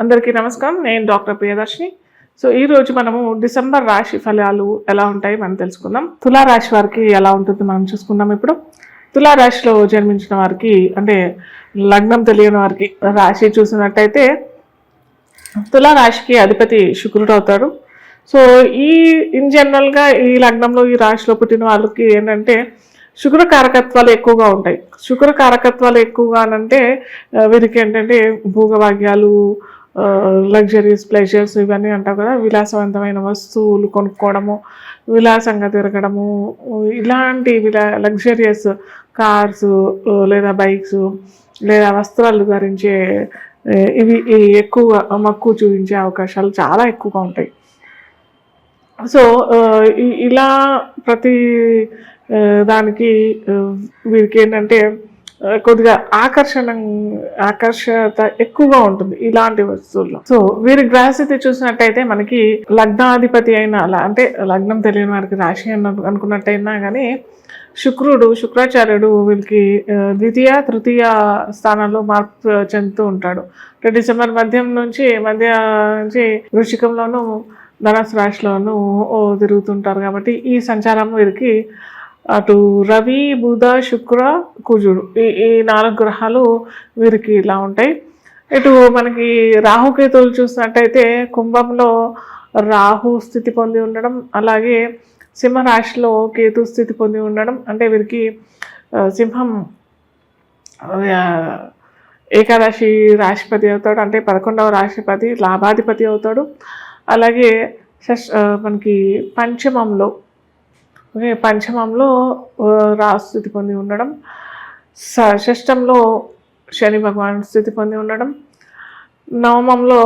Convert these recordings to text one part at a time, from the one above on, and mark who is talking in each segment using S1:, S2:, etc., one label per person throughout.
S1: అందరికీ నమస్కారం. నేను డాక్టర్ ప్రియదర్శిని. ఈ రోజు మనము డిసెంబర్ రాశి ఫలాలు ఎలా ఉంటాయి మనం తెలుసుకుందాం. తులా రాశి వారికి ఎలా ఉంటుంది మనం చూసుకుందాం. ఇప్పుడు తులా రాశిలో జన్మించిన వారికి అంటే లగ్నం తెలియని వారికి రాశి చూసినట్టయితే తులా రాశికి అధిపతి శుక్రుడు అవుతాడు. ఈ ఇన్ జనరల్గా ఈ లగ్నంలో ఈ రాశిలో పుట్టిన వాళ్ళకి ఏంటంటే శుక్ర కారకత్వాలు ఎక్కువగా ఉంటాయి. శుక్ర కారకత్వాలు ఎక్కువగా అంటే వీరికి ఏంటంటే భోగభాగ్యాలు, లగ్జరీస్, ప్లెజర్స్ ఇవన్నీ అంటారు కదా, విలాసవంతమైన వస్తువులు కొనుక్కోవడము, విలాసంగా తిరగడము, ఇలాంటి లగ్జరియస్ కార్స్ లేదా బైక్స్ లేదా వస్త్రాలు ధరించే ఇవి ఎక్కువ మక్కువ చూపించే అవకాశాలు చాలా ఎక్కువగా ఉంటాయి. ఇలా ప్రతి దానికి వీరికి ఏంటంటే కొద్దిగా ఆకర్షత ఎక్కువగా ఉంటుంది ఇలాంటి వస్తువుల్లో. వీరి గ్రహస్థితి చూసినట్టయితే మనకి లగ్నాధిపతి అయిన అంటే లగ్నం తెలియని వారికి రాశి అనుకున్నట్టయినా కానీ శుక్రాచార్యుడు వీరికి ద్వితీయ తృతీయ స్థానాల్లో మార్పు చెందుతూ ఉంటాడు. డిసెంబర్ మధ్య నుంచి వృశ్చికంలోనూ ధనుసు రాశిలోనూ తిరుగుతుంటారు. కాబట్టి ఈ సంచారం వీరికి అటు రవి, బుధ, శుక్ర, కుజుడు ఈ 4 గ్రహాలు వీరికి ఇలా ఉంటాయి. ఇటు మనకి రాహుకేతువులు చూసినట్టయితే కుంభంలో రాహు స్థితి పొంది ఉండడం, అలాగే సింహరాశిలో కేతు స్థితి పొంది ఉండడం. అంటే వీరికి సింహం ఏకాదశి రాశిపతి అవుతాడు, అంటే 11వ రాశిపతి, లాభాధిపతి అవుతాడు. అలాగే మనకి పంచమంలో రాహు స్థితి పొంది ఉండడం, షష్టంలో శని భగవాన్ స్థితి పొంది ఉండడం, నవమంలో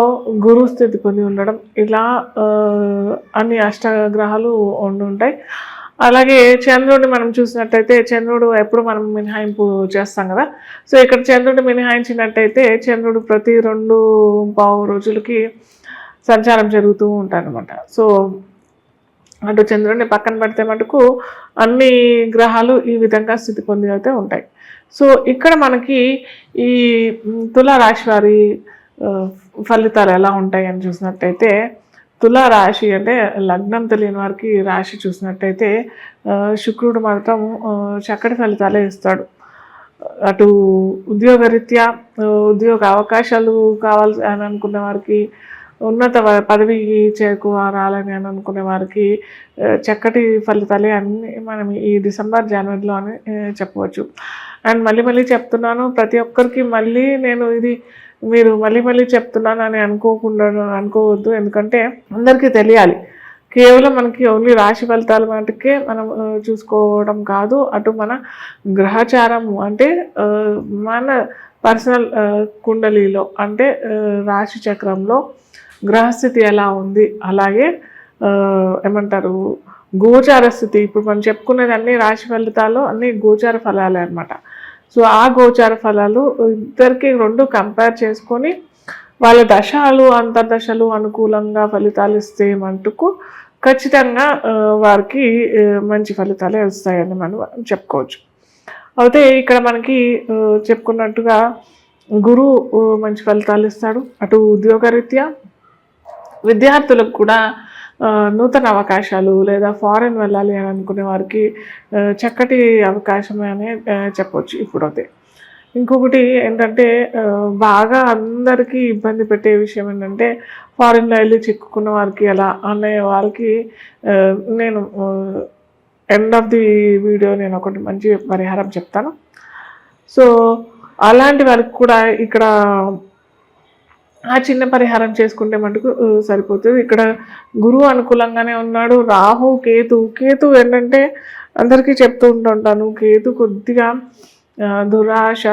S1: గురు స్థితి పొంది ఉండడం, ఇలా అన్ని అష్టగ్రహాలు ఉంటాయి. అలాగే చంద్రుడిని మనం చూసినట్టయితే చంద్రుడు ఎప్పుడు మనం మినహాయింపు చేస్తాం కదా. ఇక్కడ చంద్రుడిని మినహాయించినట్టయితే చంద్రుడు ప్రతి 2.5 రోజులకి సంచారం జరుగుతూ ఉంటారనమాట. అటు చంద్రుడిని పక్కన పెడితే మటుకు అన్ని గ్రహాలు ఈ విధంగా స్థితి పొంది అయితే ఉంటాయి. ఇక్కడ మనకి ఈ తులా రాశి వారి ఫలితాలు ఎలా ఉంటాయి అని చూసినట్టయితే తులా రాశి అంటే లగ్నం తెలియని వారికి రాశి చూసినట్టయితే శుక్రుడు మాత్రం చక్కటి ఫలితాలే ఇస్తాడు. అటు ఉద్యోగరీత్యా ఉద్యోగ అవకాశాలు కావాలి అని అనుకునే వారికి, ఉన్నత పదవికి చేరుకోవాలని అని అనుకునే వారికి చక్కటి ఫలితాలే అన్ని మనం ఈ డిసెంబర్ జనవరిలో అని చెప్పవచ్చు. అండ్ మళ్ళీ చెప్తున్నాను, ప్రతి ఒక్కరికి మళ్ళీ నేను ఇది మీరు మళ్ళీ చెప్తున్నాను అని అనుకోవద్దు. ఎందుకంటే అందరికీ తెలియాలి. కేవలం మనకి ఓన్లీ రాశి ఫలితాలు మటుకే మనం చూసుకోవడం కాదు, అటు మన గ్రహచారము అంటే మన పర్సనల్ కుండలిలో అంటే రాశి చక్రంలో గ్రహస్థితి ఎలా ఉంది, అలాగే ఏమంటారు గోచార స్థితి. ఇప్పుడు మనం చెప్పుకునేది అన్ని రాశి ఫలితాలు అన్ని గోచార ఫలాలే అనమాట. ఆ గోచార ఫలాలు ఇద్దరికి 2 కంపేర్ చేసుకొని వాళ్ళ దశలు అంతర్దశలు అనుకూలంగా ఫలితాలు ఇస్తే మటుకు ఖచ్చితంగా వారికి మంచి ఫలితాలే వస్తాయని మనం చెప్పుకోవచ్చు. అయితే ఇక్కడ మనకి చెప్పుకున్నట్టుగా గురువు మంచి ఫలితాలు ఇస్తాడు. అటు ఉద్యోగరీత్యా విద్యార్థులకు కూడా నూతన అవకాశాలు లేదా ఫారెన్ వెళ్ళాలి అని అనుకునే వారికి చక్కటి అవకాశమే అని చెప్పవచ్చు. ఇప్పుడైతే ఇంకొకటి ఏంటంటే బాగా అందరికీ ఇబ్బంది పెట్టే విషయం ఏంటంటే ఫారెన్లో వెళ్ళి చిక్కుకున్న వారికి ఎలా అనే వారికి నేను ఎండ్ ఆఫ్ ది వీడియో నేను ఒకటి మంచి పరిహారం చెప్తాను. అలాంటి వారికి కూడా ఇక్కడ ఆ చిన్న పరిహారం చేసుకుంటే మటుకు సరిపోతుంది. ఇక్కడ గురువు అనుకూలంగానే ఉన్నాడు. రాహు, కేతు ఏంటంటే అందరికీ చెప్తూ ఉంటాను, కేతు కొద్దిగా దురాశ,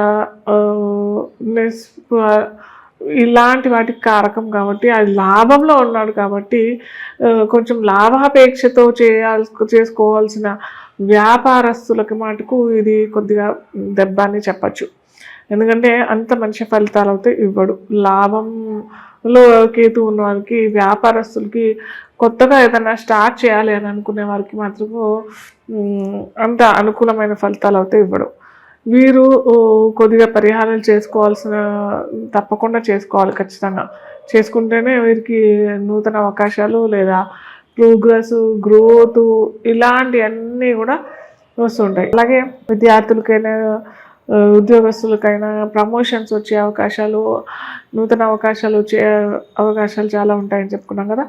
S1: ఇలాంటి వాటికి కారకం కాబట్టి అది లాభంలో ఉన్నాడు. కాబట్టి కొంచెం లాభాపేక్షతో చేసుకోవాల్సిన వ్యాపారస్తులకి మటుకు ఇది కొద్దిగా దెబ్బ అని చెప్పచ్చు. ఎందుకంటే అంత మంచి ఫలితాలు అయితే ఇవ్వడు. లాభంలో కేతు ఉన్న వారికి, వ్యాపారస్తులకి, కొత్తగా ఏదైనా స్టార్ట్ చేయాలి అని అనుకునే వారికి మాత్రము అంత అనుకూలమైన ఫలితాలు అయితే ఇవ్వడు. వీరు కొద్దిగా పరిహారాలు తప్పకుండా చేసుకోవాలి ఖచ్చితంగా. చేసుకుంటేనే వీరికి నూతన అవకాశాలు లేదా ప్రోగ్రెస్, గ్రోత్ ఇలాంటివన్నీ కూడా వస్తుంటాయి. అలాగే విద్యార్థులకైనా ఉద్యోగస్తులకైనా ప్రమోషన్స్ వచ్చే అవకాశాలు, నూతన అవకాశాలు వచ్చే అవకాశాలు చాలా ఉంటాయని చెప్పుకున్నాం కదా.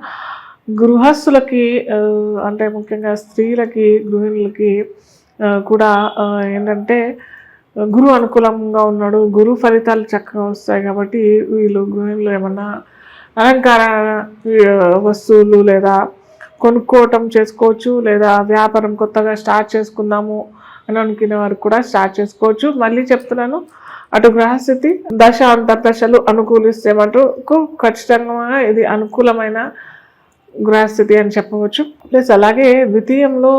S1: గృహస్థులకి అంటే ముఖ్యంగా స్త్రీలకి, గృహిణులకి కూడా ఏంటంటే గురువు అనుకూలంగా ఉన్నాడు, గురువు ఫలితాలు చక్కగా వస్తాయి. కాబట్టి వీళ్ళు గృహిణులు ఏమన్నా అలంకార వస్తువులు లేదా కొనుక్కోవటం చేసుకోవచ్చు, లేదా వ్యాపారం కొత్తగా స్టార్ట్ చేసుకుందాము అని అనుకునే వారు కూడా స్టార్ట్ చేసుకోవచ్చు. మళ్ళీ చెప్తున్నాను, అటు గ్రహస్థితి దశ అంతర్దశలు అనుకూలిస్తే మటుకు ఖచ్చితంగా ఇది అనుకూలమైన గ్రహస్థితి అని చెప్పవచ్చు. ప్లస్ అలాగే ద్వితీయంలో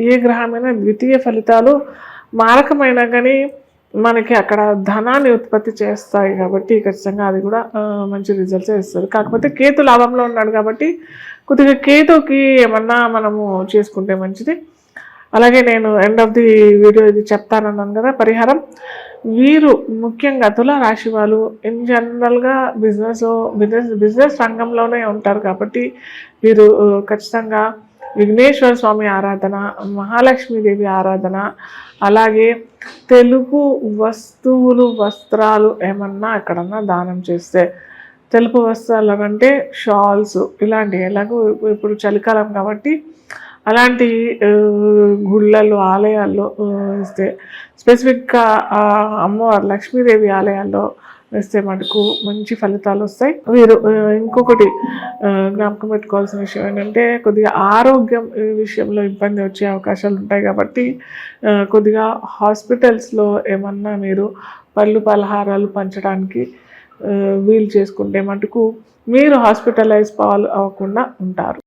S1: ఏ గ్రహమైనా ద్వితీయ ఫలితాలు మారకమైనా కానీ మనకి అక్కడ ధనాన్ని ఉత్పత్తి చేస్తాయి. కాబట్టి ఖచ్చితంగా అది కూడా మంచి రిజల్ట్స్ ఇస్తుంది. కాకపోతే కేతు లాభంలో ఉన్నాడు కాబట్టి కొద్దిగా కేతుకి ఏమన్నా మనము చేసుకుంటే మంచిది. అలాగే నేను ఎండ్ ఆఫ్ ది వీడియో ఇది చెప్తానన్నాను కదా పరిహారం. వీరు ముఖ్యంగా తుల రాశి వాళ్ళు ఇన్ జనరల్గా బిజినెస్ రంగంలోనే ఉంటారు కాబట్టి వీరు ఖచ్చితంగా విఘ్నేశ్వర స్వామి ఆరాధన, మహాలక్ష్మీదేవి ఆరాధన, అలాగే తెలుపు వస్తువులు, వస్త్రాలు ఏమన్నా ఎక్కడన్నా దానం చేస్తే, తెలుపు వస్త్రాలు అంటే షాల్స్ ఇలాంటివి, ఎలాగో ఇప్పుడు చలికాలం కాబట్టి అలాంటి గుళ్ళల్లో, ఆలయాల్లో ఇస్తే, స్పెసిఫిక్గా అమ్మవారు లక్ష్మీదేవి ఆలయాల్లో వేస్తే మటుకు మంచి ఫలితాలు వస్తాయి. వీరు ఇంకొకటి జ్ఞాపకం పెట్టుకోవాల్సిన విషయం ఏంటంటే కొద్దిగా ఆరోగ్యం విషయంలో ఇబ్బంది వచ్చే అవకాశాలు ఉంటాయి. కాబట్టి కొద్దిగా హాస్పిటల్స్లో ఏమన్నా మీరు పళ్ళు పలహారాలు పంచడానికి వీలు చేసుకుంటే మటుకు మీరు హాస్పిటలైజ్ అవ్వకుండా ఉంటారు.